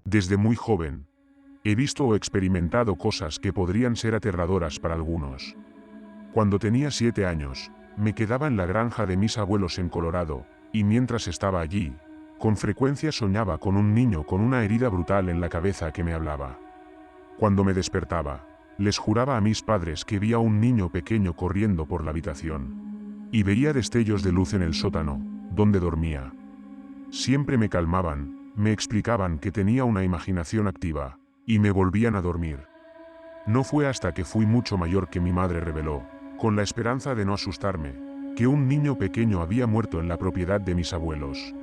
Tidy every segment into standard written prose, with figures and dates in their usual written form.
Desde muy joven, he visto o experimentado cosas que podrían ser aterradoras para algunos. Cuando tenía 7 años, me quedaba en la granja de mis abuelos en Colorado, y mientras estaba allí, con frecuencia soñaba con un niño con una herida brutal en la cabeza que me hablaba. Cuando me despertaba, les juraba a mis padres que vi a un niño pequeño corriendo por la habitación. Y veía destellos de luz en el sótano, donde dormía. Siempre me calmaban, me explicaban que tenía una imaginación activa, y me volvían a dormir. No fue hasta que fui mucho mayor que mi madre reveló, con la esperanza de no asustarme, que un niño pequeño había muerto en la propiedad de mis abuelos.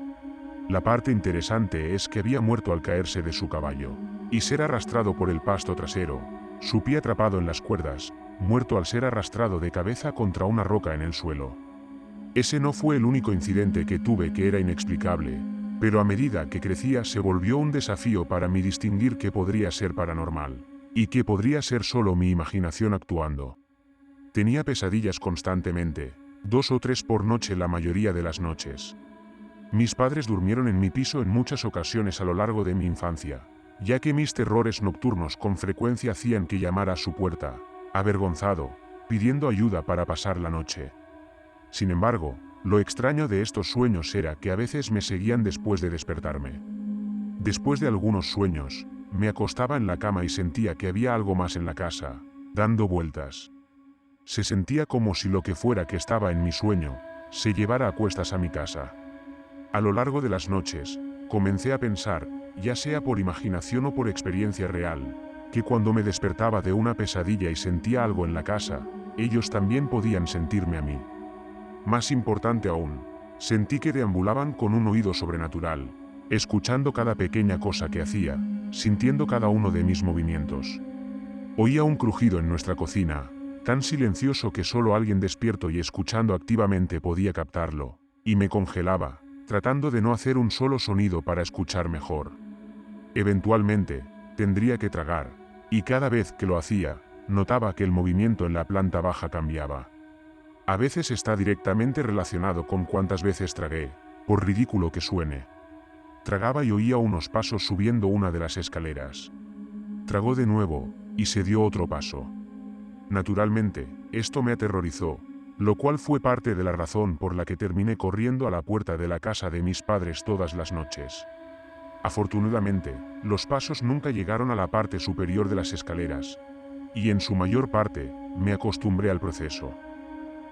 La parte interesante es que había muerto al caerse de su caballo, y ser arrastrado por el pasto trasero, su pie atrapado en las cuerdas, muerto al ser arrastrado de cabeza contra una roca en el suelo. Ese no fue el único incidente que tuve que era inexplicable, pero a medida que crecía se volvió un desafío para mí distinguir qué podría ser paranormal, y qué podría ser solo mi imaginación actuando. Tenía pesadillas constantemente, 2 o 3 por noche la mayoría de las noches. Mis padres durmieron en mi piso en muchas ocasiones a lo largo de mi infancia, ya que mis terrores nocturnos con frecuencia hacían que llamara a su puerta, avergonzado, pidiendo ayuda para pasar la noche. Sin embargo, lo extraño de estos sueños era que a veces me seguían después de despertarme. Después de algunos sueños, me acostaba en la cama y sentía que había algo más en la casa, dando vueltas. Se sentía como si lo que fuera que estaba en mi sueño, se llevara a cuestas a mi casa. A lo largo de las noches, comencé a pensar, ya sea por imaginación o por experiencia real, que cuando me despertaba de una pesadilla y sentía algo en la casa, ellos también podían sentirme a mí. Más importante aún, sentí que deambulaban con un oído sobrenatural, escuchando cada pequeña cosa que hacía, sintiendo cada uno de mis movimientos. Oía un crujido en nuestra cocina, tan silencioso que solo alguien despierto y escuchando activamente podía captarlo, y me congelaba, tratando de no hacer un solo sonido para escuchar mejor. Eventualmente, tendría que tragar, y cada vez que lo hacía, notaba que el movimiento en la planta baja cambiaba. A veces está directamente relacionado con cuántas veces tragué, por ridículo que suene. Tragaba y oía unos pasos subiendo una de las escaleras. Tragó de nuevo, y se dio otro paso. Naturalmente, esto me aterrorizó, lo cual fue parte de la razón por la que terminé corriendo a la puerta de la casa de mis padres todas las noches. Afortunadamente, los pasos nunca llegaron a la parte superior de las escaleras, y en su mayor parte, me acostumbré al proceso.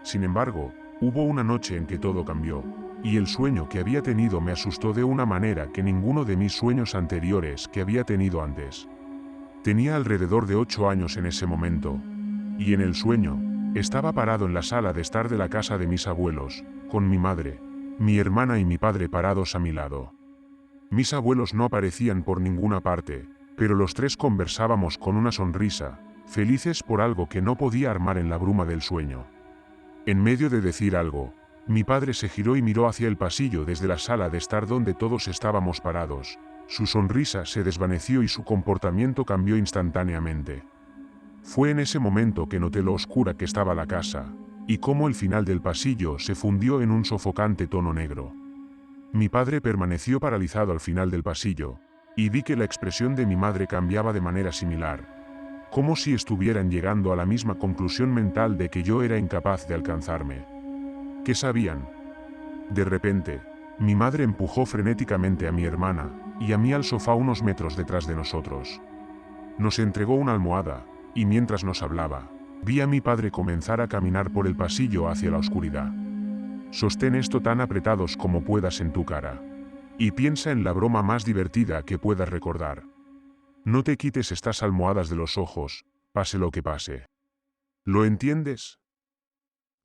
Sin embargo, hubo una noche en que todo cambió, y el sueño que había tenido me asustó de una manera que ninguno de mis sueños anteriores que había tenido antes. Tenía alrededor de 8 años en ese momento, y en el sueño, estaba parado en la sala de estar de la casa de mis abuelos, con mi madre, mi hermana y mi padre parados a mi lado. Mis abuelos no aparecían por ninguna parte, pero los tres conversábamos con una sonrisa, felices por algo que no podía armar en la bruma del sueño. En medio de decir algo, mi padre se giró y miró hacia el pasillo desde la sala de estar donde todos estábamos parados. Su sonrisa se desvaneció y su comportamiento cambió instantáneamente. Fue en ese momento que noté lo oscura que estaba la casa, y cómo el final del pasillo se fundió en un sofocante tono negro. Mi padre permaneció paralizado al final del pasillo, y vi que la expresión de mi madre cambiaba de manera similar, como si estuvieran llegando a la misma conclusión mental de que yo era incapaz de alcanzarme. ¿Qué sabían? De repente, mi madre empujó frenéticamente a mi hermana, y a mí al sofá unos metros detrás de nosotros. Nos entregó una almohada, y mientras nos hablaba, vi a mi padre comenzar a caminar por el pasillo hacia la oscuridad. Sostén esto tan apretados como puedas en tu cara. Y piensa en la broma más divertida que puedas recordar. No te quites estas almohadas de los ojos, pase lo que pase. ¿Lo entiendes?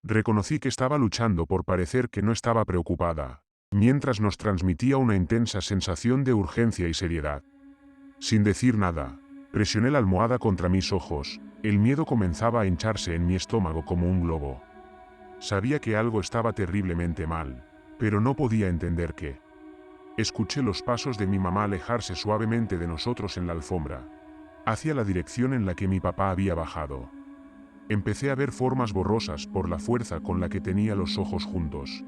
Reconocí que estaba luchando por parecer que no estaba preocupada, mientras nos transmitía una intensa sensación de urgencia y seriedad. Sin decir nada, presioné la almohada contra mis ojos, el miedo comenzaba a hincharse en mi estómago como un globo. Sabía que algo estaba terriblemente mal, pero no podía entender qué. Escuché los pasos de mi mamá alejarse suavemente de nosotros en la alfombra, hacia la dirección en la que mi papá había bajado. Empecé a ver formas borrosas por la fuerza con la que tenía los ojos juntos.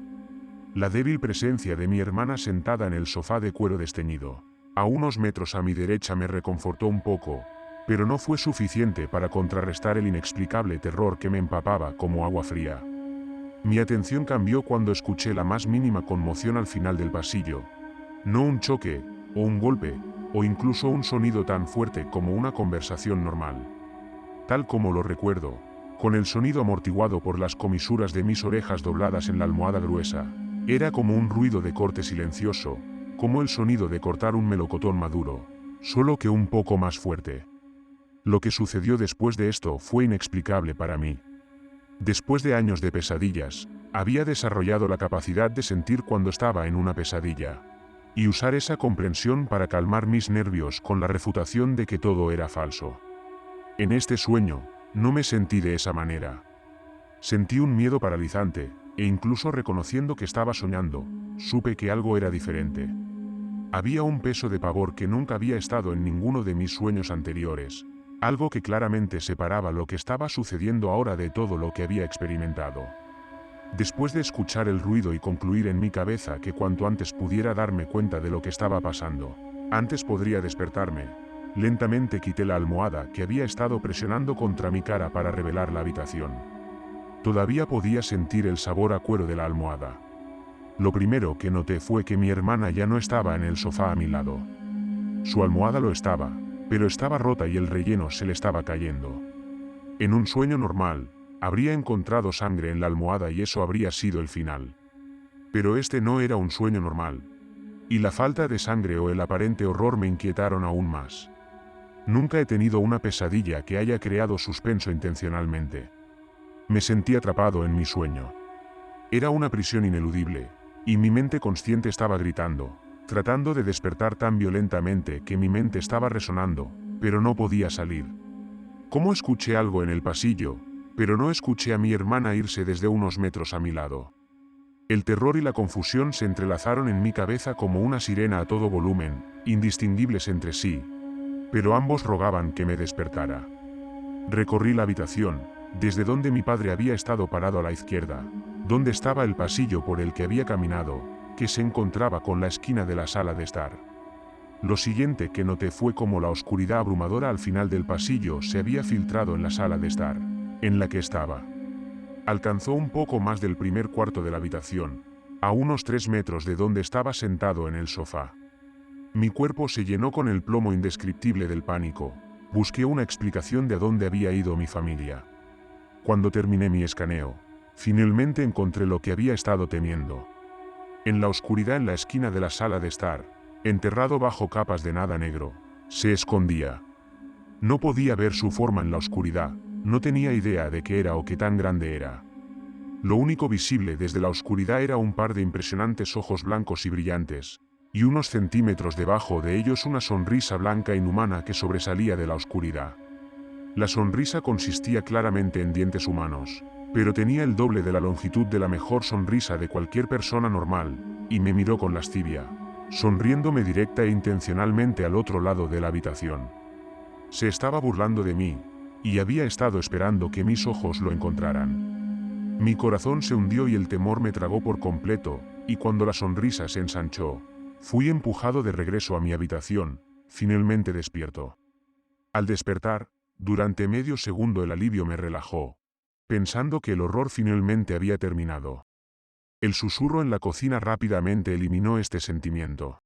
La débil presencia de mi hermana sentada en el sofá de cuero desteñido. A unos metros a mi derecha me reconfortó un poco, pero no fue suficiente para contrarrestar el inexplicable terror que me empapaba como agua fría. Mi atención cambió cuando escuché la más mínima conmoción al final del pasillo. No un choque, o un golpe, o incluso un sonido tan fuerte como una conversación normal. Tal como lo recuerdo, con el sonido amortiguado por las comisuras de mis orejas dobladas en la almohada gruesa, era como un ruido de corte silencioso, como el sonido de cortar un melocotón maduro, solo que un poco más fuerte. Lo que sucedió después de esto fue inexplicable para mí. Después de años de pesadillas, había desarrollado la capacidad de sentir cuando estaba en una pesadilla, y usar esa comprensión para calmar mis nervios con la refutación de que todo era falso. En este sueño, no me sentí de esa manera. Sentí un miedo paralizante, e incluso reconociendo que estaba soñando, supe que algo era diferente. Había un peso de pavor que nunca había estado en ninguno de mis sueños anteriores, algo que claramente separaba lo que estaba sucediendo ahora de todo lo que había experimentado. Después de escuchar el ruido y concluir en mi cabeza que cuanto antes pudiera darme cuenta de lo que estaba pasando, antes podría despertarme, lentamente quité la almohada que había estado presionando contra mi cara para revelar la habitación. Todavía podía sentir el sabor a cuero de la almohada. Lo primero que noté fue que mi hermana ya no estaba en el sofá a mi lado. Su almohada lo estaba, pero estaba rota y el relleno se le estaba cayendo. En un sueño normal, habría encontrado sangre en la almohada y eso habría sido el final. Pero este no era un sueño normal. Y la falta de sangre o el aparente horror me inquietaron aún más. Nunca he tenido una pesadilla que haya creado suspenso intencionalmente. Me sentí atrapado en mi sueño. Era una prisión ineludible, y mi mente consciente estaba gritando, tratando de despertar tan violentamente que mi mente estaba resonando, pero no podía salir. Como escuché algo en el pasillo, pero no escuché a mi hermana irse desde unos metros a mi lado. El terror y la confusión se entrelazaron en mi cabeza como una sirena a todo volumen, indistinguibles entre sí, pero ambos rogaban que me despertara. Recorrí la habitación, desde donde mi padre había estado parado a la izquierda, donde estaba el pasillo por el que había caminado, que se encontraba con la esquina de la sala de estar. Lo siguiente que noté fue cómo la oscuridad abrumadora al final del pasillo se había filtrado en la sala de estar, en la que estaba. Alcanzó un poco más del primer cuarto de la habitación, a unos 3 metros de donde estaba sentado en el sofá. Mi cuerpo se llenó con el plomo indescriptible del pánico. Busqué una explicación de a dónde había ido mi familia. Cuando terminé mi escaneo, finalmente encontré lo que había estado temiendo. En la oscuridad en la esquina de la sala de estar, enterrado bajo capas de nada negro, se escondía. No podía ver su forma en la oscuridad, no tenía idea de qué era o qué tan grande era. Lo único visible desde la oscuridad era un par de impresionantes ojos blancos y brillantes, y unos centímetros debajo de ellos una sonrisa blanca inhumana que sobresalía de la oscuridad. La sonrisa consistía claramente en dientes humanos, pero tenía el doble de la longitud de la mejor sonrisa de cualquier persona normal, y me miró con lascivia, sonriéndome directa e intencionalmente al otro lado de la habitación. Se estaba burlando de mí, y había estado esperando que mis ojos lo encontraran. Mi corazón se hundió y el temor me tragó por completo, y cuando la sonrisa se ensanchó, fui empujado de regreso a mi habitación, finalmente despierto. Al despertar, durante medio segundo el alivio me relajó, pensando que el horror finalmente había terminado. El susurro en la cocina rápidamente eliminó este sentimiento.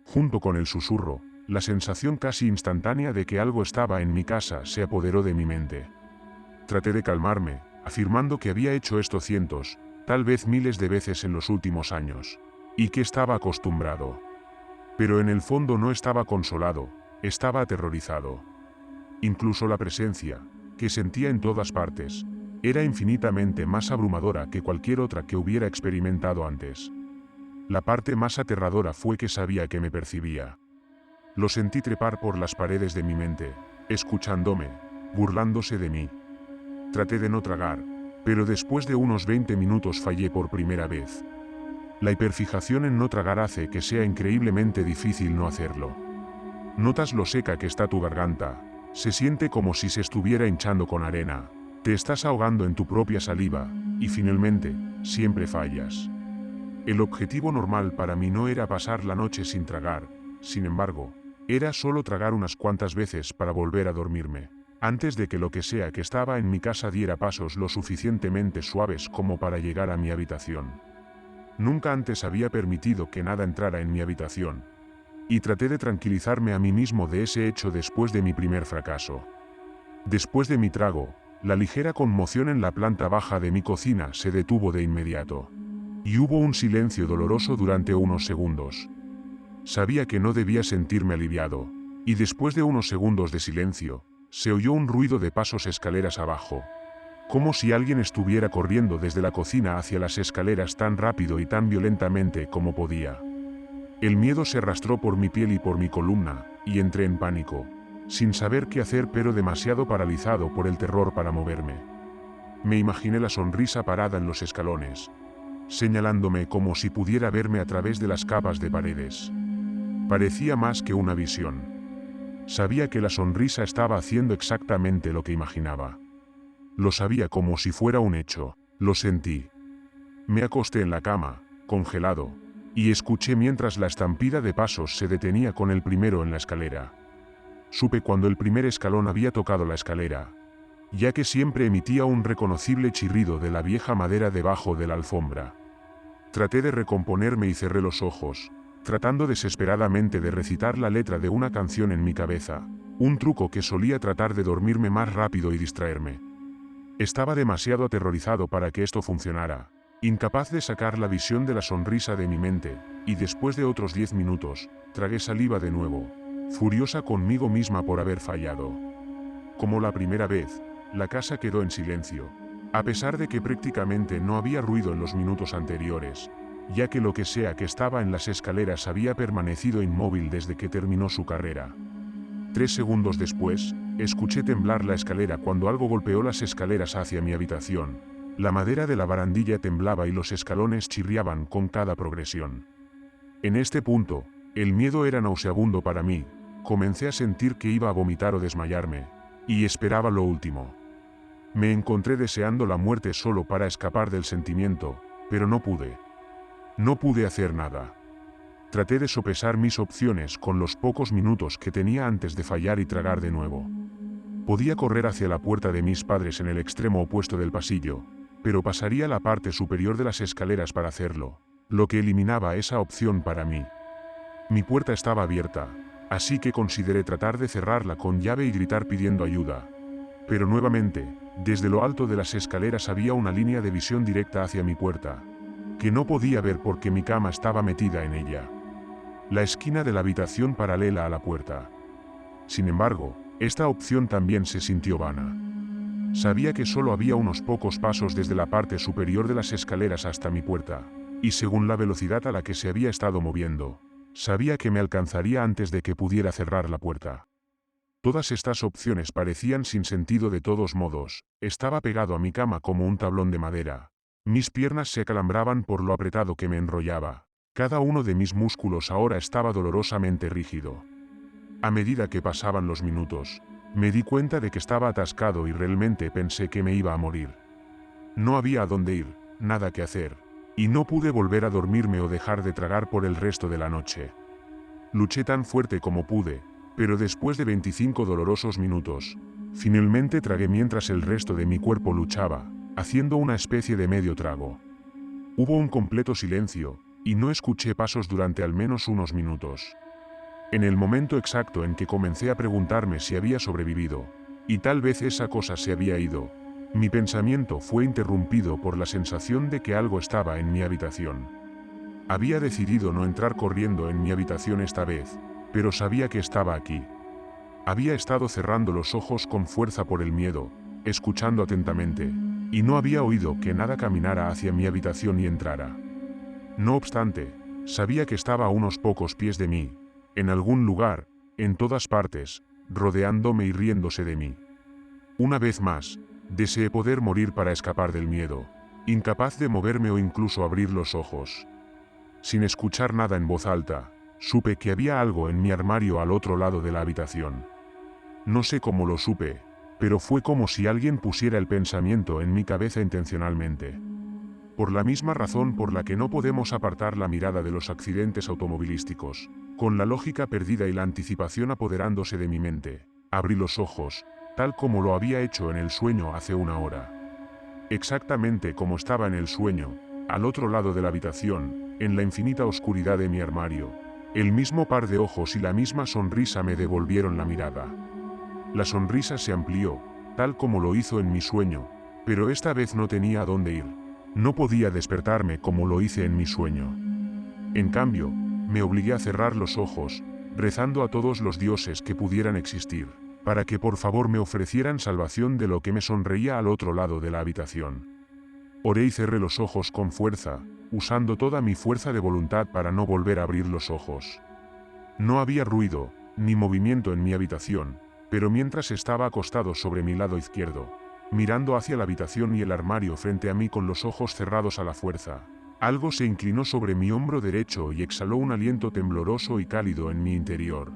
Junto con el susurro, la sensación casi instantánea de que algo estaba en mi casa se apoderó de mi mente. Traté de calmarme, afirmando que había hecho esto cientos, tal vez miles de veces en los últimos años, y que estaba acostumbrado. Pero en el fondo no estaba consolado, estaba aterrorizado. Incluso la presencia, que sentía en todas partes, era infinitamente más abrumadora que cualquier otra que hubiera experimentado antes. La parte más aterradora fue que sabía que me percibía. Lo sentí trepar por las paredes de mi mente, escuchándome, burlándose de mí. Traté de no tragar, pero después de unos 20 minutos fallé por primera vez. La hiperfijación en no tragar hace que sea increíblemente difícil no hacerlo. Notas lo seca que está tu garganta, se siente como si se estuviera hinchando con arena, te estás ahogando en tu propia saliva, y finalmente, siempre fallas. El objetivo normal para mí no era pasar la noche sin tragar, Sin embargo, era solo tragar unas cuantas veces para volver a dormirme, antes de que lo que sea que estaba en mi casa diera pasos lo suficientemente suaves como para llegar a mi habitación. Nunca antes había permitido que nada entrara en mi habitación, y traté de tranquilizarme a mí mismo de ese hecho después de mi primer fracaso. Después de mi trago, la ligera conmoción en la planta baja de mi cocina se detuvo de inmediato. Y hubo un silencio doloroso durante unos segundos. Sabía que no debía sentirme aliviado, y después de unos segundos de silencio, se oyó un ruido de pasos escaleras abajo, como si alguien estuviera corriendo desde la cocina hacia las escaleras tan rápido y tan violentamente como podía. El miedo se arrastró por mi piel y por mi columna, y entré en pánico, sin saber qué hacer pero demasiado paralizado por el terror para moverme. Me imaginé la sonrisa parada en los escalones, señalándome como si pudiera verme a través de las capas de paredes. Parecía más que una visión. Sabía que la sonrisa estaba haciendo exactamente lo que imaginaba. Lo sabía como si fuera un hecho, lo sentí. Me acosté en la cama, congelado, y escuché mientras la estampida de pasos se detenía con el primero en la escalera. Supe cuando el primer escalón había tocado la escalera, ya que siempre emitía un reconocible chirrido de la vieja madera debajo de la alfombra. Traté de recomponerme y cerré los ojos, tratando desesperadamente de recitar la letra de una canción en mi cabeza, un truco que solía tratar de dormirme más rápido y distraerme. Estaba demasiado aterrorizado para que esto funcionara, incapaz de sacar la visión de la sonrisa de mi mente, y después de otros 10 minutos, tragué saliva de nuevo, furiosa conmigo misma por haber fallado. Como la primera vez, la casa quedó en silencio, a pesar de que prácticamente no había ruido en los minutos anteriores, ya que lo que sea que estaba en las escaleras había permanecido inmóvil desde que terminó su carrera. 3 segundos después, escuché temblar la escalera cuando algo golpeó las escaleras hacia mi habitación. La madera de la barandilla temblaba y los escalones chirriaban con cada progresión. En este punto, el miedo era nauseabundo para mí. Comencé a sentir que iba a vomitar o desmayarme, y esperaba lo último. Me encontré deseando la muerte solo para escapar del sentimiento, pero no pude. No pude hacer nada. Traté de sopesar mis opciones con los pocos minutos que tenía antes de fallar y tragar de nuevo. Podía correr hacia la puerta de mis padres en el extremo opuesto del pasillo, pero pasaría la parte superior de las escaleras para hacerlo, lo que eliminaba esa opción para mí. Mi puerta estaba abierta, así que consideré tratar de cerrarla con llave y gritar pidiendo ayuda. Pero nuevamente, desde lo alto de las escaleras había una línea de visión directa hacia mi puerta, que no podía ver porque mi cama estaba metida en ella. La esquina de la habitación paralela a la puerta. Sin embargo, esta opción también se sintió vana. Sabía que solo había unos pocos pasos desde la parte superior de las escaleras hasta mi puerta, y según la velocidad a la que se había estado moviendo, sabía que me alcanzaría antes de que pudiera cerrar la puerta. Todas estas opciones parecían sin sentido de todos modos. Estaba pegado a mi cama como un tablón de madera. Mis piernas se acalambraban por lo apretado que me enrollaba. Cada uno de mis músculos ahora estaba dolorosamente rígido. A medida que pasaban los minutos, me di cuenta de que estaba atascado y realmente pensé que me iba a morir. No había a dónde ir, nada que hacer, y no pude volver a dormirme o dejar de tragar por el resto de la noche. Luché tan fuerte como pude, pero después de 25 dolorosos minutos, finalmente tragué mientras el resto de mi cuerpo luchaba, haciendo una especie de medio trago. Hubo un completo silencio, y no escuché pasos durante al menos unos minutos. En el momento exacto en que comencé a preguntarme si había sobrevivido, y tal vez esa cosa se había ido, mi pensamiento fue interrumpido por la sensación de que algo estaba en mi habitación. Había decidido no entrar corriendo en mi habitación esta vez, pero sabía que estaba aquí. Había estado cerrando los ojos con fuerza por el miedo, escuchando atentamente, y no había oído que nada caminara hacia mi habitación y entrara. No obstante, sabía que estaba a unos pocos pies de mí, en algún lugar, en todas partes, rodeándome y riéndose de mí. Una vez más, deseé poder morir para escapar del miedo, incapaz de moverme o incluso abrir los ojos. Sin escuchar nada en voz alta, supe que había algo en mi armario al otro lado de la habitación. No sé cómo lo supe, pero fue como si alguien pusiera el pensamiento en mi cabeza intencionalmente. Por la misma razón por la que no podemos apartar la mirada de los accidentes automovilísticos, Con la lógica perdida y la anticipación apoderándose de mi mente, abrí los ojos, tal como lo había hecho en el sueño hace una hora. Exactamente como estaba en el sueño, al otro lado de la habitación, en la infinita oscuridad de mi armario, el mismo par de ojos y la misma sonrisa me devolvieron la mirada. La sonrisa se amplió, tal como lo hizo en mi sueño, pero esta vez no tenía a dónde ir. No podía despertarme como lo hice en mi sueño. En cambio, me obligué a cerrar los ojos, rezando a todos los dioses que pudieran existir, para que por favor me ofrecieran salvación de lo que me sonreía al otro lado de la habitación. Oré y cerré los ojos con fuerza, usando toda mi fuerza de voluntad para no volver a abrir los ojos. No había ruido, ni movimiento en mi habitación, pero mientras estaba acostado sobre mi lado izquierdo, mirando hacia la habitación y el armario frente a mí con los ojos cerrados a la fuerza, algo se inclinó sobre mi hombro derecho y exhaló un aliento tembloroso y cálido en mi interior.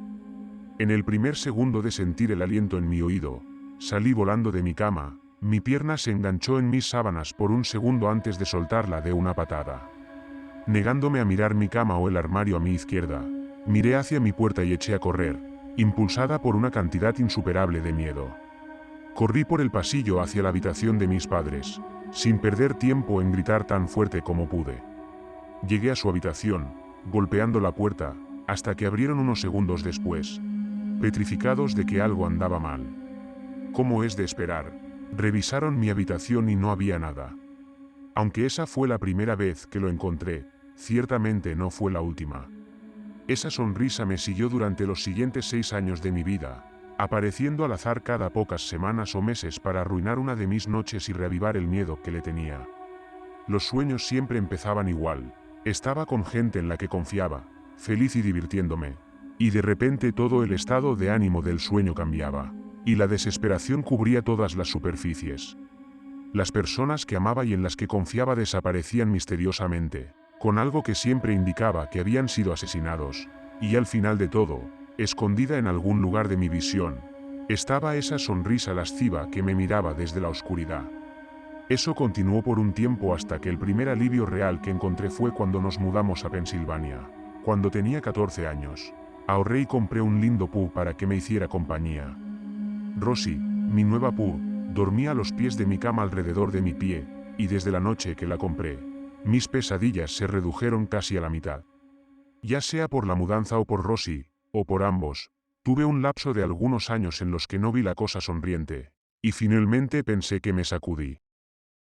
En el primer segundo de sentir el aliento en mi oído, salí volando de mi cama, mi pierna se enganchó en mis sábanas por un segundo antes de soltarla de una patada. Negándome a mirar mi cama o el armario a mi izquierda, miré hacia mi puerta y eché a correr, impulsada por una cantidad insuperable de miedo. Corrí por el pasillo hacia la habitación de mis padres, sin perder tiempo en gritar tan fuerte como pude. Llegué a su habitación, golpeando la puerta, hasta que abrieron unos segundos después, petrificados de que algo andaba mal. Como es de esperar, revisaron mi habitación y no había nada. Aunque esa fue la primera vez que lo encontré, ciertamente no fue la última. Esa sonrisa me siguió durante los siguientes 6 años de mi vida, apareciendo al azar cada pocas semanas o meses para arruinar una de mis noches y reavivar el miedo que le tenía. Los sueños siempre empezaban igual, estaba con gente en la que confiaba, feliz y divirtiéndome, y de repente todo el estado de ánimo del sueño cambiaba, y la desesperación cubría todas las superficies. Las personas que amaba y en las que confiaba desaparecían misteriosamente, con algo que siempre indicaba que habían sido asesinados, y al final de todo, escondida en algún lugar de mi visión, estaba esa sonrisa lasciva que me miraba desde la oscuridad. Eso continuó por un tiempo hasta que el primer alivio real que encontré fue cuando nos mudamos a Pensilvania, cuando tenía 14 años. Ahorré y compré un lindo pug para que me hiciera compañía. Rosie, mi nueva pug, dormía a los pies de mi cama alrededor de mi pie, y desde la noche que la compré, mis pesadillas se redujeron casi a la mitad. Ya sea por la mudanza o por Rosie, o por ambos, tuve un lapso de algunos años en los que no vi la cosa sonriente, y finalmente pensé que me sacudí.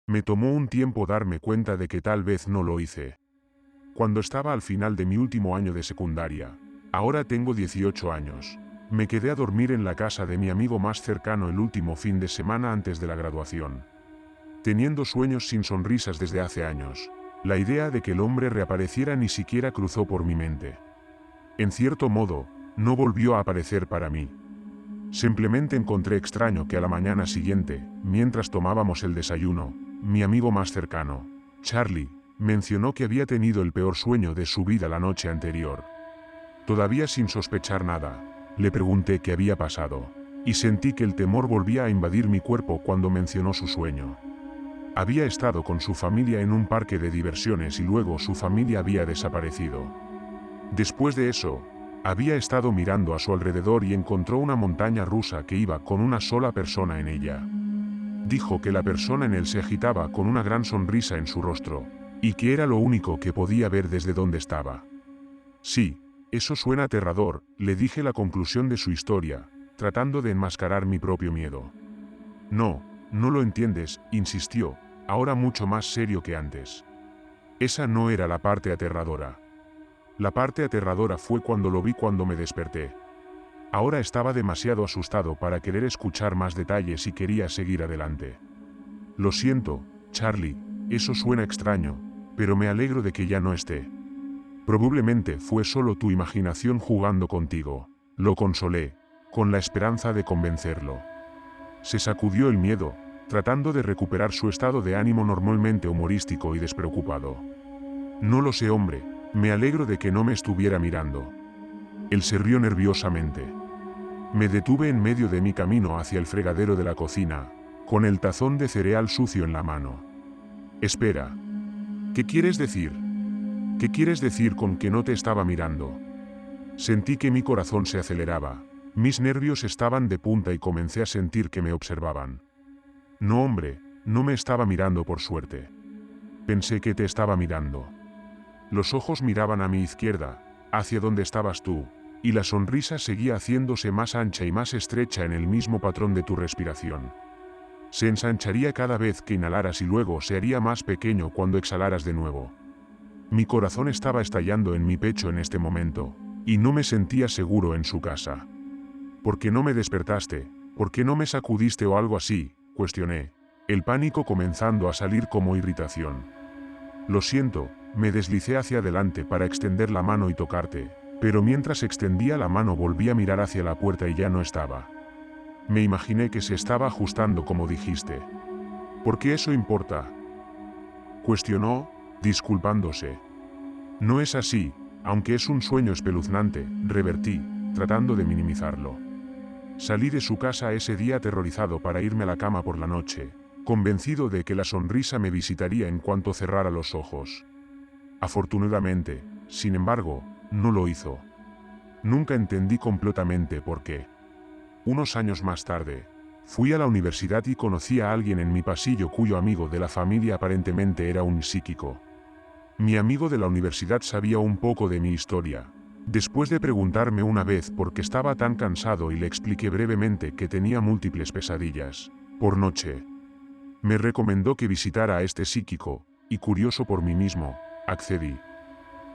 Me tomó un tiempo darme cuenta de que tal vez no lo hice. Cuando estaba al final de mi último año de secundaria, ahora tengo 18 años, me quedé a dormir en la casa de mi amigo más cercano el último fin de semana antes de la graduación. Teniendo sueños sin sonrisas desde hace años, la idea de que el hombre reapareciera ni siquiera cruzó por mi mente. En cierto modo, no volvió a aparecer para mí. Simplemente encontré extraño que a la mañana siguiente, mientras tomábamos el desayuno, mi amigo más cercano, Charlie, mencionó que había tenido el peor sueño de su vida la noche anterior. Todavía sin sospechar nada, le pregunté qué había pasado, y sentí que el temor volvía a invadir mi cuerpo cuando mencionó su sueño. Había estado con su familia en un parque de diversiones y luego su familia había desaparecido. Después de eso, había estado mirando a su alrededor y encontró una montaña rusa que iba con una sola persona en ella. Dijo que la persona en él se agitaba con una gran sonrisa en su rostro, y que era lo único que podía ver desde donde estaba. Sí, eso suena aterrador, le dije la conclusión de su historia, tratando de enmascarar mi propio miedo. No, no lo entiendes, insistió, ahora mucho más serio que antes. Esa no era la parte aterradora. La parte aterradora fue cuando lo vi cuando me desperté. Ahora estaba demasiado asustado para querer escuchar más detalles y quería seguir adelante. Lo siento, Charlie, eso suena extraño, pero me alegro de que ya no esté. Probablemente fue solo tu imaginación jugando contigo, lo consolé, con la esperanza de convencerlo. Se sacudió el miedo, tratando de recuperar su estado de ánimo normalmente humorístico y despreocupado. No lo sé, hombre, me alegro de que no me estuviera mirando. Él se rió nerviosamente. Me detuve en medio de mi camino hacia el fregadero de la cocina, con el tazón de cereal sucio en la mano. Espera. ¿Qué quieres decir? ¿Qué quieres decir con que no te estaba mirando? Sentí que mi corazón se aceleraba. Mis nervios estaban de punta y comencé a sentir que me observaban. No, hombre, no me estaba mirando por suerte. Pensé que te estaba mirando. Los ojos miraban a mi izquierda, hacia donde estabas tú, y la sonrisa seguía haciéndose más ancha y más estrecha en el mismo patrón de tu respiración. Se ensancharía cada vez que inhalaras y luego se haría más pequeño cuando exhalaras de nuevo. Mi corazón estaba estallando en mi pecho en este momento, y no me sentía seguro en su casa. ¿Por qué no me despertaste? ¿Por qué no me sacudiste o algo así?, cuestioné, el pánico comenzando a salir como irritación. Lo siento, me deslicé hacia adelante para extender la mano y tocarte, pero mientras extendía la mano volví a mirar hacia la puerta y ya no estaba. Me imaginé que se estaba ajustando como dijiste. ¿Por qué eso importa?, cuestionó, disculpándose. No es así, aunque es un sueño espeluznante, revertí, tratando de minimizarlo. Salí de su casa ese día aterrorizado para irme a la cama por la noche, convencido de que la sonrisa me visitaría en cuanto cerrara los ojos. Afortunadamente, sin embargo, no lo hizo. Nunca entendí completamente por qué. Unos años más tarde, fui a la universidad y conocí a alguien en mi pasillo cuyo amigo de la familia aparentemente era un psíquico. Mi amigo de la universidad sabía un poco de mi historia. Después de preguntarme una vez por qué estaba tan cansado y le expliqué brevemente que tenía múltiples pesadillas por noche, me recomendó que visitara a este psíquico, y curioso por mí mismo, accedí.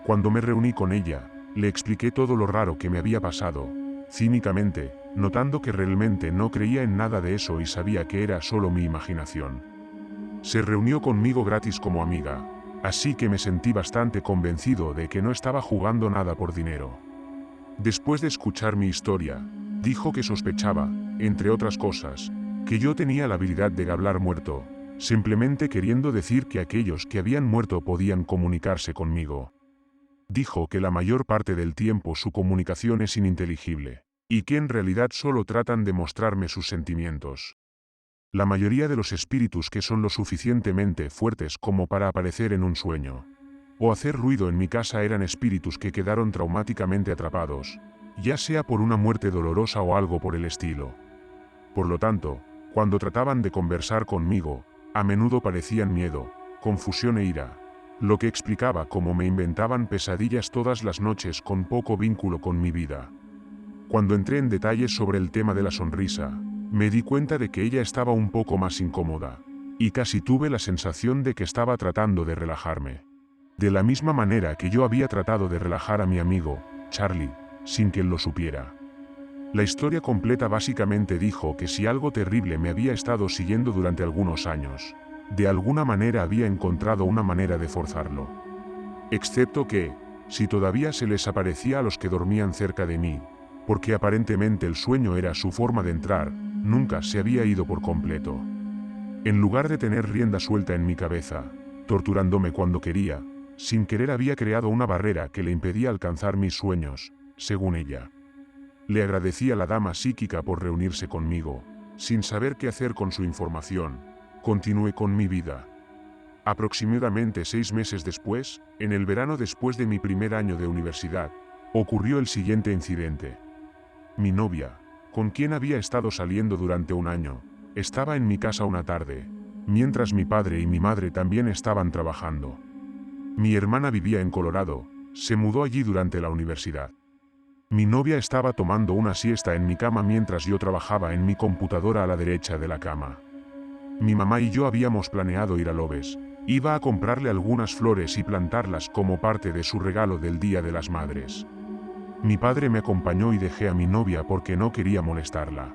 Cuando me reuní con ella, le expliqué todo lo raro que me había pasado, cínicamente, notando que realmente no creía en nada de eso y sabía que era solo mi imaginación. Se reunió conmigo gratis como amiga, así que me sentí bastante convencido de que no estaba jugando nada por dinero. Después de escuchar mi historia, dijo que sospechaba, entre otras cosas, que yo tenía la habilidad de hablar muerto, simplemente queriendo decir que aquellos que habían muerto podían comunicarse conmigo. Dijo que la mayor parte del tiempo su comunicación es ininteligible, y que en realidad solo tratan de mostrarme sus sentimientos. La mayoría de los espíritus que son lo suficientemente fuertes como para aparecer en un sueño o hacer ruido en mi casa eran espíritus que quedaron traumáticamente atrapados, ya sea por una muerte dolorosa o algo por el estilo. Por lo tanto, cuando trataban de conversar conmigo, a menudo parecían miedo, confusión e ira, lo que explicaba cómo me inventaban pesadillas todas las noches con poco vínculo con mi vida. Cuando entré en detalles sobre el tema de la sonrisa, me di cuenta de que ella estaba un poco más incómoda, y casi tuve la sensación de que estaba tratando de relajarme. De la misma manera que yo había tratado de relajar a mi amigo, Charlie, sin que él lo supiera. La historia completa básicamente dijo que si algo terrible me había estado siguiendo durante algunos años, de alguna manera había encontrado una manera de forzarlo. Excepto que, si todavía se les aparecía a los que dormían cerca de mí, porque aparentemente el sueño era su forma de entrar, nunca se había ido por completo. En lugar de tener rienda suelta en mi cabeza, torturándome cuando quería, sin querer había creado una barrera que le impedía alcanzar mis sueños, según ella. Le agradecí a la dama psíquica por reunirse conmigo, sin saber qué hacer con su información, continué con mi vida. Aproximadamente 6 meses después, en el verano después de mi primer año de universidad, ocurrió el siguiente incidente. Mi novia, con quien había estado saliendo durante un año, estaba en mi casa una tarde, mientras mi padre y mi madre también estaban trabajando. Mi hermana vivía en Colorado, se mudó allí durante la universidad. Mi novia estaba tomando una siesta en mi cama mientras yo trabajaba en mi computadora a la derecha de la cama. Mi mamá y yo habíamos planeado ir a Loves. Iba a comprarle algunas flores y plantarlas como parte de su regalo del Día de las Madres. Mi padre me acompañó y dejé a mi novia porque no quería molestarla.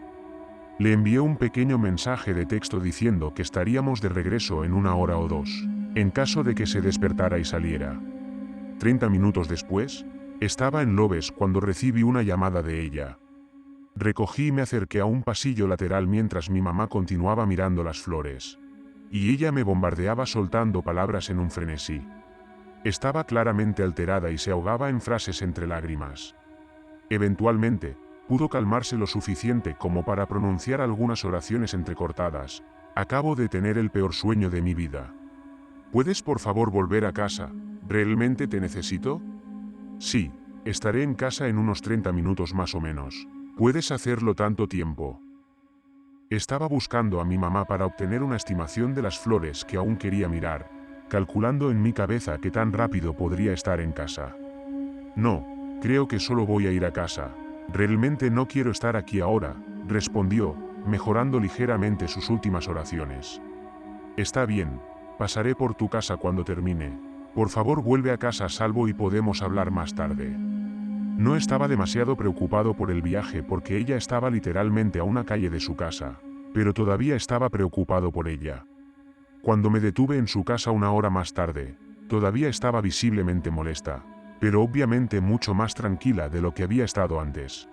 Le envié un pequeño mensaje de texto diciendo que estaríamos de regreso en 1 hora o 2, en caso de que se despertara y saliera. 30 minutos después, estaba en Loves cuando recibí una llamada de ella. Recogí y me acerqué a un pasillo lateral mientras mi mamá continuaba mirando las flores. Y ella me bombardeaba soltando palabras en un frenesí. Estaba claramente alterada y se ahogaba en frases entre lágrimas. Eventualmente, pudo calmarse lo suficiente como para pronunciar algunas oraciones entrecortadas. Acabo de tener el peor sueño de mi vida. ¿Puedes por favor volver a casa? ¿Realmente te necesito? Sí, Estaré en casa en unos 30 minutos más o menos. ¿Puedes hacerlo tanto tiempo? Estaba buscando a mi mamá para obtener una estimación de las flores que aún quería mirar, calculando en mi cabeza qué tan rápido podría estar en casa. No, creo que solo voy a ir a casa. Realmente no quiero estar aquí ahora, respondió, mejorando ligeramente sus últimas oraciones. Está bien, pasaré por tu casa cuando termine. Por favor, vuelve a casa a salvo y podemos hablar más tarde. No estaba demasiado preocupado por el viaje porque ella estaba literalmente a una calle de su casa, pero todavía estaba preocupado por ella. Cuando me detuve en su casa una hora más tarde, todavía estaba visiblemente molesta, pero obviamente mucho más tranquila de lo que había estado antes.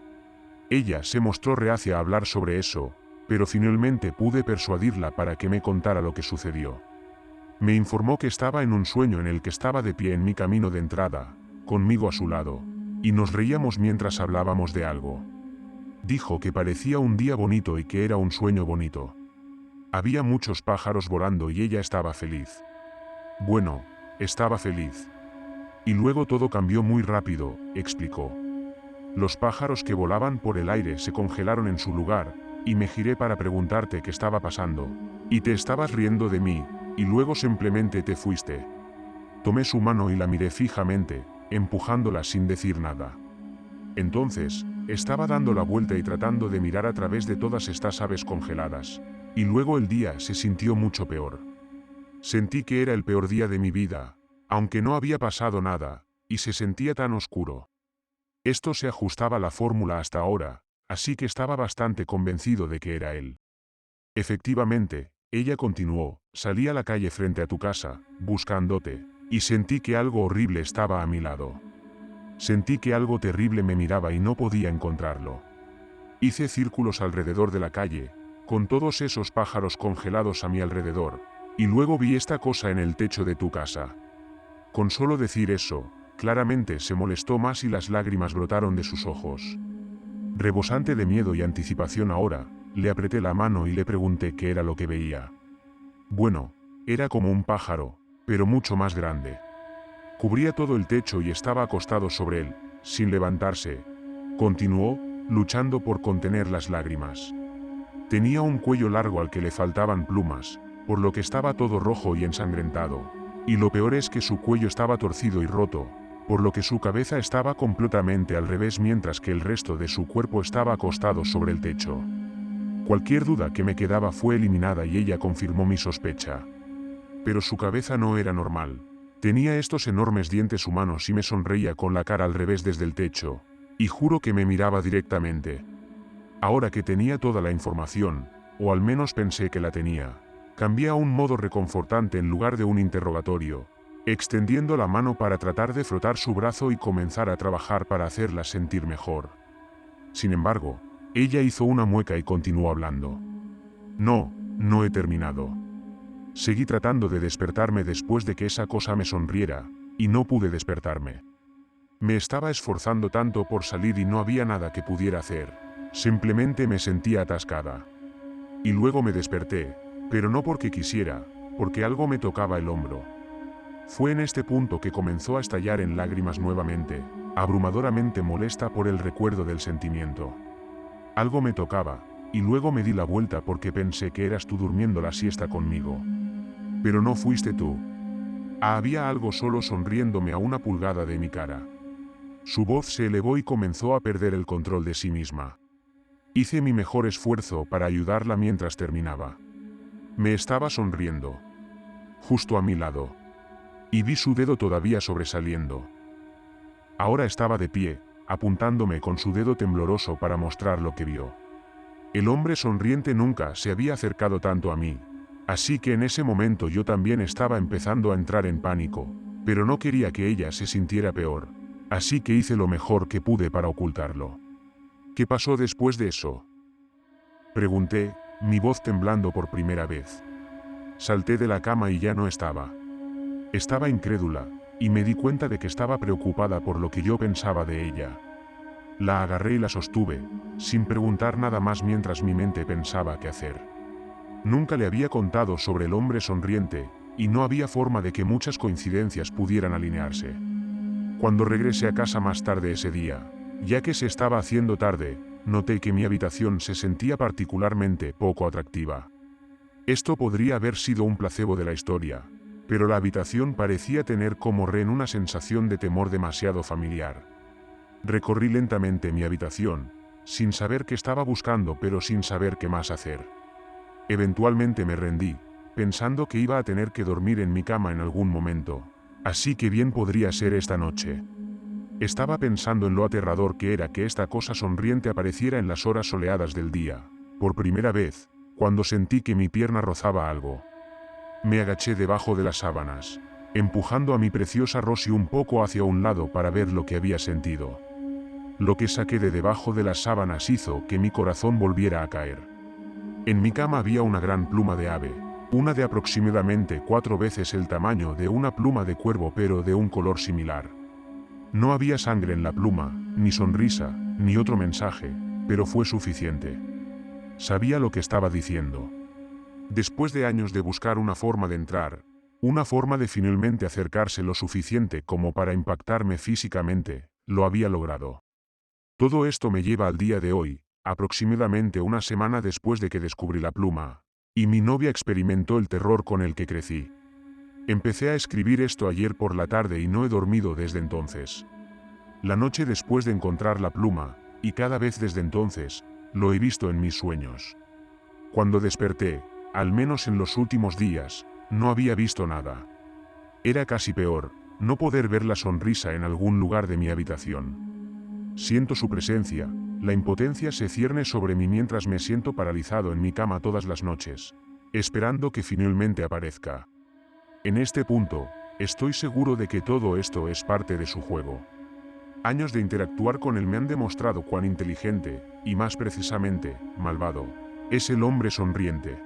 Ella se mostró reacia a hablar sobre eso, pero finalmente pude persuadirla para que me contara lo que sucedió. Me informó que estaba en un sueño en el que estaba de pie en mi camino de entrada, conmigo a su lado, y nos reíamos mientras hablábamos de algo. Dijo que parecía un día bonito y que era un sueño bonito. Había muchos pájaros volando y ella estaba feliz. Bueno, estaba feliz. Y luego todo cambió muy rápido, explicó. Los pájaros que volaban por el aire se congelaron en su lugar, y me giré para preguntarte qué estaba pasando, y te estabas riendo de mí, y luego simplemente te fuiste. Tomé su mano y la miré fijamente, empujándola sin decir nada. Entonces, estaba dando la vuelta y tratando de mirar a través de todas estas aves congeladas, y luego el día se sintió mucho peor. Sentí que era el peor día de mi vida, aunque no había pasado nada, y se sentía tan oscuro. Esto se ajustaba a la fórmula hasta ahora, así que estaba bastante convencido de que era él. Efectivamente, ella continuó, salí a la calle frente a tu casa, buscándote, y sentí que algo horrible estaba a mi lado. Sentí que algo terrible me miraba y no podía encontrarlo. Hice círculos alrededor de la calle, con todos esos pájaros congelados a mi alrededor, y luego vi esta cosa en el techo de tu casa. Con solo decir eso, claramente se molestó más y las lágrimas brotaron de sus ojos. Rebosante de miedo y anticipación ahora, le apreté la mano y le pregunté qué era lo que veía. Bueno, era como un pájaro, pero mucho más grande. Cubría todo el techo y estaba acostado sobre él, sin levantarse. Continuó, luchando por contener las lágrimas. Tenía un cuello largo al que le faltaban plumas, por lo que estaba todo rojo y ensangrentado. Y lo peor es que su cuello estaba torcido y roto, por lo que su cabeza estaba completamente al revés mientras que el resto de su cuerpo estaba acostado sobre el techo. Cualquier duda que me quedaba fue eliminada y ella confirmó mi sospecha. Pero su cabeza no era normal. Tenía estos enormes dientes humanos y me sonreía con la cara al revés desde el techo, y juro que me miraba directamente. Ahora que tenía toda la información, o al menos pensé que la tenía, cambié a un modo reconfortante en lugar de un interrogatorio, extendiendo la mano para tratar de frotar su brazo y comenzar a trabajar para hacerla sentir mejor. Sin embargo, ella hizo una mueca y continuó hablando. No, no he terminado. Seguí tratando de despertarme después de que esa cosa me sonriera, y no pude despertarme. Me estaba esforzando tanto por salir y no había nada que pudiera hacer, simplemente me sentía atascada. Y luego me desperté, pero no porque quisiera, porque algo me tocaba el hombro. Fue en este punto que comenzó a estallar en lágrimas nuevamente, abrumadoramente molesta por el recuerdo del sentimiento. Algo me tocaba, y luego me di la vuelta porque pensé que eras tú durmiendo la siesta conmigo. Pero no fuiste tú. Había algo solo sonriéndome a una pulgada de mi cara. Su voz se elevó y comenzó a perder el control de sí misma. Hice mi mejor esfuerzo para ayudarla mientras terminaba. Me estaba sonriendo. Justo a mi lado. Y vi su dedo todavía sobresaliendo. Ahora estaba de pie, apuntándome con su dedo tembloroso para mostrar lo que vio. El hombre sonriente nunca se había acercado tanto a mí, así que en ese momento yo también estaba empezando a entrar en pánico, pero no quería que ella se sintiera peor, así que hice lo mejor que pude para ocultarlo. ¿Qué pasó después de eso?, pregunté, mi voz temblando por primera vez. Salté de la cama y ya no estaba. Estaba incrédula, y me di cuenta de que estaba preocupada por lo que yo pensaba de ella. La agarré y la sostuve, sin preguntar nada más mientras mi mente pensaba qué hacer. Nunca le había contado sobre el hombre sonriente, y no había forma de que muchas coincidencias pudieran alinearse. Cuando regresé a casa más tarde ese día, ya que se estaba haciendo tarde, noté que mi habitación se sentía particularmente poco atractiva. Esto podría haber sido un placebo de la historia, pero la habitación parecía tener como rehén una sensación de temor demasiado familiar. Recorrí lentamente mi habitación, sin saber qué estaba buscando pero sin saber qué más hacer. Eventualmente me rendí, pensando que iba a tener que dormir en mi cama en algún momento, así que bien podría ser esta noche. Estaba pensando en lo aterrador que era que esta cosa sonriente apareciera en las horas soleadas del día, por primera vez, cuando sentí que mi pierna rozaba algo. Me agaché debajo de las sábanas, empujando a mi preciosa Rosie un poco hacia un lado para ver lo que había sentido. Lo que saqué de debajo de las sábanas hizo que mi corazón volviera a caer. En mi cama había una gran pluma de ave, una de aproximadamente 4 veces el tamaño de una pluma de cuervo pero de un color similar. No había sangre en la pluma, ni sonrisa, ni otro mensaje, pero fue suficiente. Sabía lo que estaba diciendo. Después de años de buscar una forma de entrar, una forma de finalmente acercarse lo suficiente como para impactarme físicamente, lo había logrado. Todo esto me lleva al día de hoy, aproximadamente una semana después de que descubrí la pluma, y mi novia experimentó el terror con el que crecí. Empecé a escribir esto ayer por la tarde y no he dormido desde entonces. La noche después de encontrar la pluma, y cada vez desde entonces, lo he visto en mis sueños. Cuando desperté, al menos en los últimos días, no había visto nada. Era casi peor, no poder ver la sonrisa en algún lugar de mi habitación. Siento su presencia, la impotencia se cierne sobre mí mientras me siento paralizado en mi cama todas las noches, esperando que finalmente aparezca. En este punto, estoy seguro de que todo esto es parte de su juego. Años de interactuar con él me han demostrado cuán inteligente, y más precisamente, malvado, es el hombre sonriente.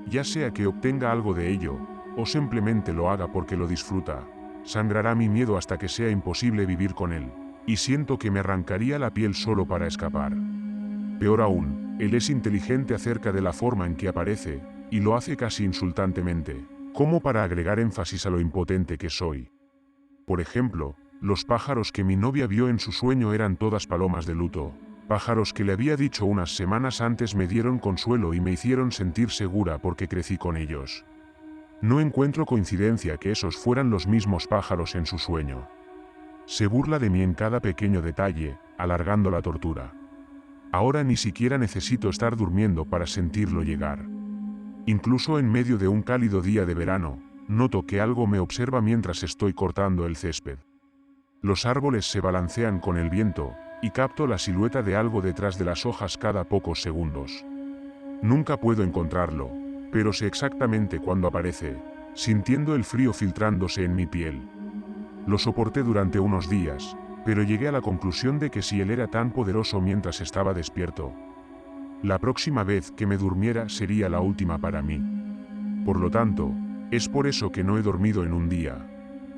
Ya sea que obtenga algo de ello, o simplemente lo haga porque lo disfruta, sangrará mi miedo hasta que sea imposible vivir con él, y siento que me arrancaría la piel solo para escapar. Peor aún, él es inteligente acerca de la forma en que aparece, y lo hace casi insultantemente, como para agregar énfasis a lo impotente que soy. Por ejemplo, los pájaros que mi novia vio en su sueño eran todas palomas de luto. Pájaros que le había dicho unas semanas antes me dieron consuelo y me hicieron sentir segura porque crecí con ellos. No encuentro coincidencia que esos fueran los mismos pájaros en su sueño. Se burla de mí en cada pequeño detalle, alargando la tortura. Ahora ni siquiera necesito estar durmiendo para sentirlo llegar. Incluso en medio de un cálido día de verano, noto que algo me observa mientras estoy cortando el césped. Los árboles se balancean con el viento, y capto la silueta de algo detrás de las hojas cada pocos segundos. Nunca puedo encontrarlo, pero sé exactamente cuándo aparece, sintiendo el frío filtrándose en mi piel. Lo soporté durante unos días, pero llegué a la conclusión de que si él era tan poderoso mientras estaba despierto, la próxima vez que me durmiera sería la última para mí. Por lo tanto, es por eso que no he dormido en un día.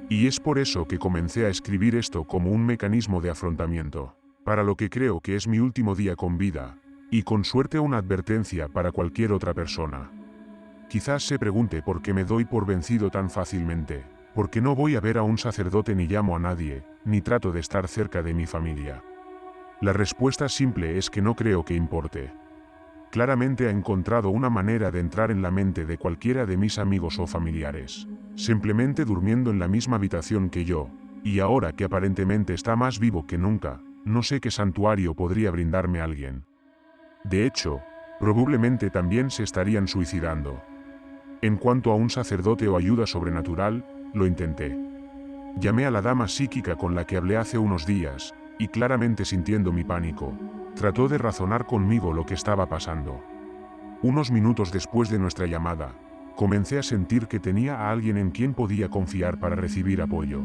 Y es por eso que comencé a escribir esto como un mecanismo de afrontamiento, para lo que creo que es mi último día con vida, y con suerte una advertencia para cualquier otra persona. Quizás se pregunte por qué me doy por vencido tan fácilmente, porque no voy a ver a un sacerdote ni llamo a nadie, ni trato de estar cerca de mi familia. La respuesta simple es que no creo que importe. Claramente ha encontrado una manera de entrar en la mente de cualquiera de mis amigos o familiares, simplemente durmiendo en la misma habitación que yo, y ahora que aparentemente está más vivo que nunca, no sé qué santuario podría brindarme alguien. De hecho, probablemente también se estarían suicidando. En cuanto a un sacerdote o ayuda sobrenatural, lo intenté. Llamé a la dama psíquica con la que hablé hace unos días, y claramente sintiendo mi pánico, trató de razonar conmigo lo que estaba pasando. Unos minutos después de nuestra llamada, comencé a sentir que tenía a alguien en quien podía confiar para recibir apoyo.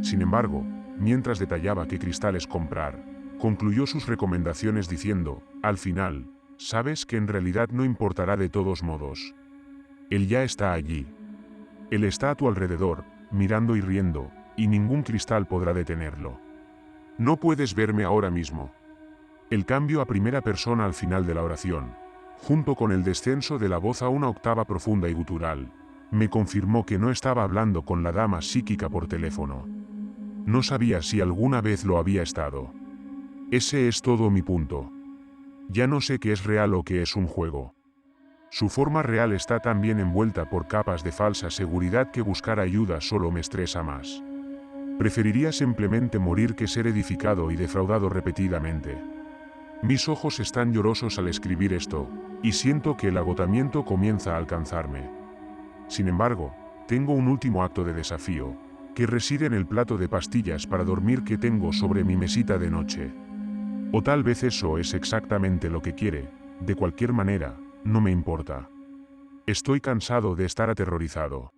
Sin embargo, mientras detallaba qué cristales comprar, concluyó sus recomendaciones diciendo, al final, sabes que en realidad no importará de todos modos. Él ya está allí. Él está a tu alrededor, mirando y riendo, y ningún cristal podrá detenerlo. No puedes verme ahora mismo. El cambio a primera persona al final de la oración, junto con el descenso de la voz a una octava profunda y gutural, me confirmó que no estaba hablando con la dama psíquica por teléfono. No sabía si alguna vez lo había estado. Ese es todo mi punto. Ya no sé qué es real o qué es un juego. Su forma real está tan bien envuelta por capas de falsa seguridad que buscar ayuda solo me estresa más. Preferiría simplemente morir que ser edificado y defraudado repetidamente. Mis ojos están llorosos al escribir esto, y siento que el agotamiento comienza a alcanzarme. Sin embargo, tengo un último acto de desafío, que reside en el plato de pastillas para dormir que tengo sobre mi mesita de noche. O tal vez eso es exactamente lo que quiere, de cualquier manera, no me importa. Estoy cansado de estar aterrorizado.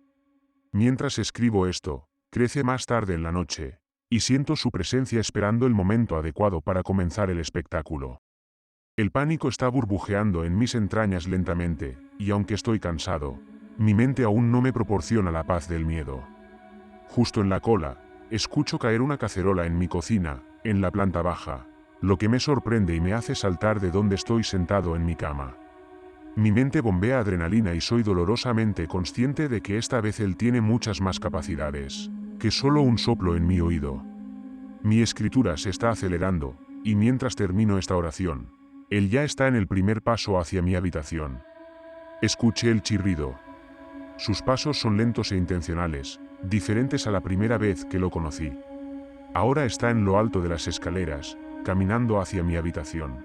Mientras escribo esto, crece más tarde en la noche, y siento su presencia esperando el momento adecuado para comenzar el espectáculo. El pánico está burbujeando en mis entrañas lentamente, y aunque estoy cansado, mi mente aún no me proporciona la paz del miedo. Justo en la cola, escucho caer una cacerola en mi cocina, en la planta baja, lo que me sorprende y me hace saltar de donde estoy sentado en mi cama. Mi mente bombea adrenalina y soy dolorosamente consciente de que esta vez él tiene muchas más capacidades que solo un soplo en mi oído. Mi escritura se está acelerando, y mientras termino esta oración, él ya está en el primer paso hacia mi habitación. Escuché el chirrido. Sus pasos son lentos e intencionales, diferentes a la primera vez que lo conocí. Ahora está en lo alto de las escaleras, caminando hacia mi habitación.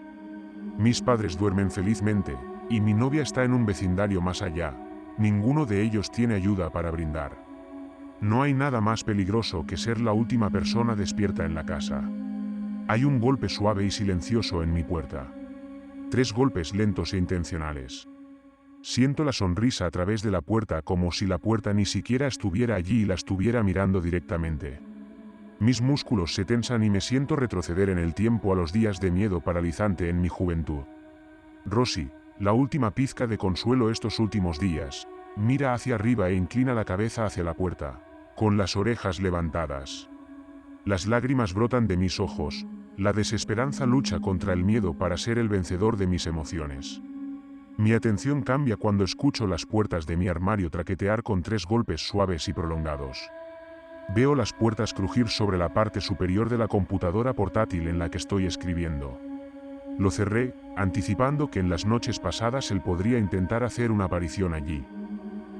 Mis padres duermen felizmente, y mi novia está en un vecindario más allá. Ninguno de ellos tiene ayuda para brindar. No hay nada más peligroso que ser la última persona despierta en la casa. Hay un golpe suave y silencioso en mi puerta. 3 golpes lentos e intencionales. Siento la sonrisa a través de la puerta como si la puerta ni siquiera estuviera allí y la estuviera mirando directamente. Mis músculos se tensan y me siento retroceder en el tiempo a los días de miedo paralizante en mi juventud. Rosie, la última pizca de consuelo estos últimos días, mira hacia arriba e inclina la cabeza hacia la puerta, con las orejas levantadas. Las lágrimas brotan de mis ojos, la desesperanza lucha contra el miedo para ser el vencedor de mis emociones. Mi atención cambia cuando escucho las puertas de mi armario traquetear con 3 golpes suaves y prolongados. Veo las puertas crujir sobre la parte superior de la computadora portátil en la que estoy escribiendo. Lo cerré, anticipando que en las noches pasadas él podría intentar hacer una aparición allí.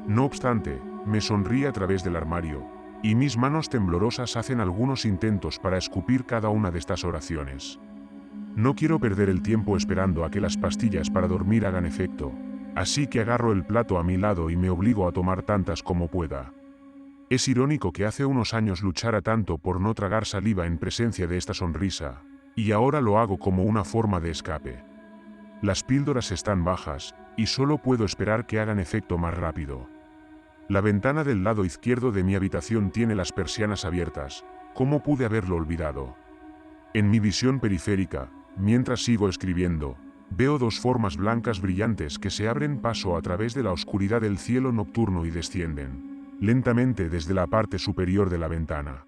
No obstante, me sonríe a través del armario, y mis manos temblorosas hacen algunos intentos para escupir cada una de estas oraciones. No quiero perder el tiempo esperando a que las pastillas para dormir hagan efecto, así que agarro el plato a mi lado y me obligo a tomar tantas como pueda. Es irónico que hace unos años luchara tanto por no tragar saliva en presencia de esta sonrisa, y ahora lo hago como una forma de escape. Las píldoras están bajas, y solo puedo esperar que hagan efecto más rápido. La ventana del lado izquierdo de mi habitación tiene las persianas abiertas. ¿Cómo pude haberlo olvidado? En mi visión periférica, mientras sigo escribiendo, veo 2 formas blancas brillantes que se abren paso a través de la oscuridad del cielo nocturno y descienden, lentamente desde la parte superior de la ventana.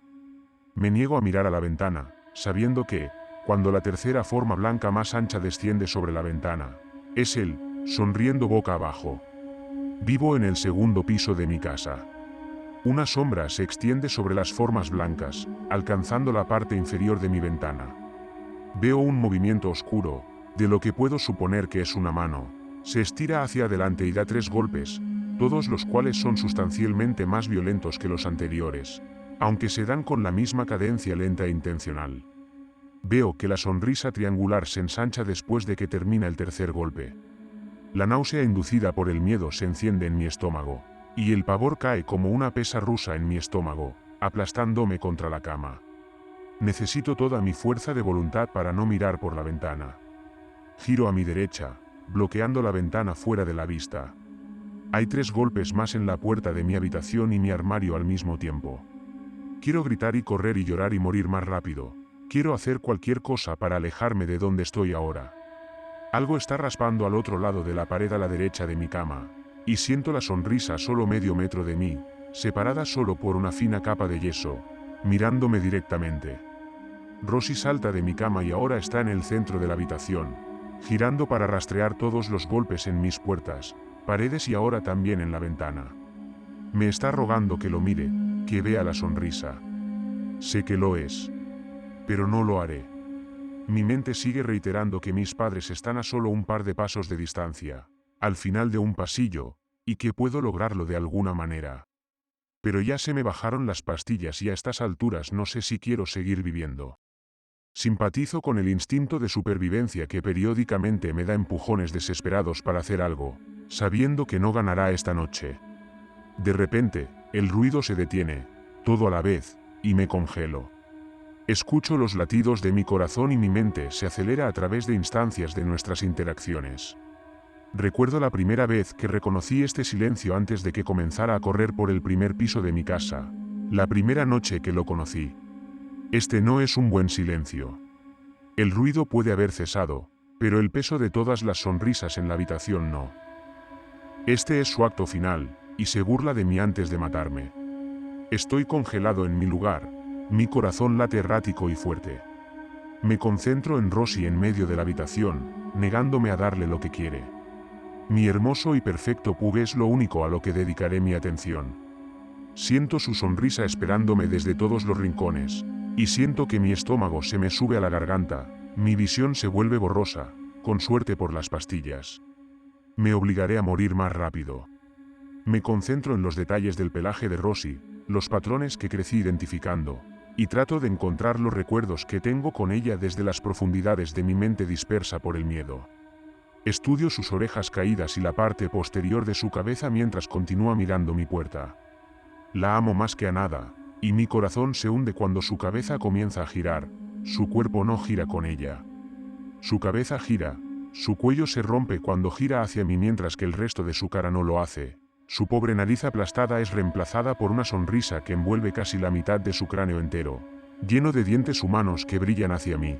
Me niego a mirar a la ventana, sabiendo que, cuando la tercera forma blanca más ancha desciende sobre la ventana, es él, sonriendo boca abajo. Vivo en el segundo piso de mi casa. Una sombra se extiende sobre las formas blancas, alcanzando la parte inferior de mi ventana. Veo un movimiento oscuro, de lo que puedo suponer que es una mano. Se estira hacia adelante y da 3 golpes, todos los cuales son sustancialmente más violentos que los anteriores, aunque se dan con la misma cadencia lenta e intencional. Veo que la sonrisa triangular se ensancha después de que termina el tercer golpe. La náusea inducida por el miedo se enciende en mi estómago, y el pavor cae como una pesa rusa en mi estómago, aplastándome contra la cama. Necesito toda mi fuerza de voluntad para no mirar por la ventana. Giro a mi derecha, bloqueando la ventana fuera de la vista. Hay 3 golpes más en la puerta de mi habitación y mi armario al mismo tiempo. Quiero gritar y correr y llorar y morir más rápido. Quiero hacer cualquier cosa para alejarme de donde estoy ahora. Algo está raspando al otro lado de la pared a la derecha de mi cama, y siento la sonrisa a solo medio metro de mí, separada solo por una fina capa de yeso, mirándome directamente. Rosie salta de mi cama y ahora está en el centro de la habitación, girando para rastrear todos los golpes en mis puertas, paredes y ahora también en la ventana. Me está rogando que lo mire, que vea la sonrisa. Sé que lo es. Pero no lo haré. Mi mente sigue reiterando que mis padres están a solo un par de pasos de distancia, al final de un pasillo, y que puedo lograrlo de alguna manera. Pero ya se me bajaron las pastillas y a estas alturas no sé si quiero seguir viviendo. Simpatizo con el instinto de supervivencia que periódicamente me da empujones desesperados para hacer algo, sabiendo que no ganará esta noche. De repente, el ruido se detiene, todo a la vez, y me congelo. Escucho los latidos de mi corazón y mi mente se acelera a través de instancias de nuestras interacciones. Recuerdo la primera vez que reconocí este silencio antes de que comenzara a correr por el primer piso de mi casa, la primera noche que lo conocí. Este no es un buen silencio. El ruido puede haber cesado, pero el peso de todas las sonrisas en la habitación no. Este es su acto final, y se burla de mí antes de matarme. Estoy congelado en mi lugar, mi corazón late errático y fuerte. Me concentro en Rosie en medio de la habitación, negándome a darle lo que quiere. Mi hermoso y perfecto pug es lo único a lo que dedicaré mi atención. Siento su sonrisa esperándome desde todos los rincones, y siento que mi estómago se me sube a la garganta, mi visión se vuelve borrosa, con suerte por las pastillas. Me obligaré a morir más rápido. Me concentro en los detalles del pelaje de Rosie, los patrones que crecí identificando, y trato de encontrar los recuerdos que tengo con ella desde las profundidades de mi mente dispersa por el miedo. Estudio sus orejas caídas y la parte posterior de su cabeza mientras continúa mirando mi puerta. La amo más que a nada, y mi corazón se hunde cuando su cabeza comienza a girar, su cuerpo no gira con ella. Su cabeza gira, su cuello se rompe cuando gira hacia mí mientras que el resto de su cara no lo hace. Su pobre nariz aplastada es reemplazada por una sonrisa que envuelve casi la mitad de su cráneo entero, lleno de dientes humanos que brillan hacia mí.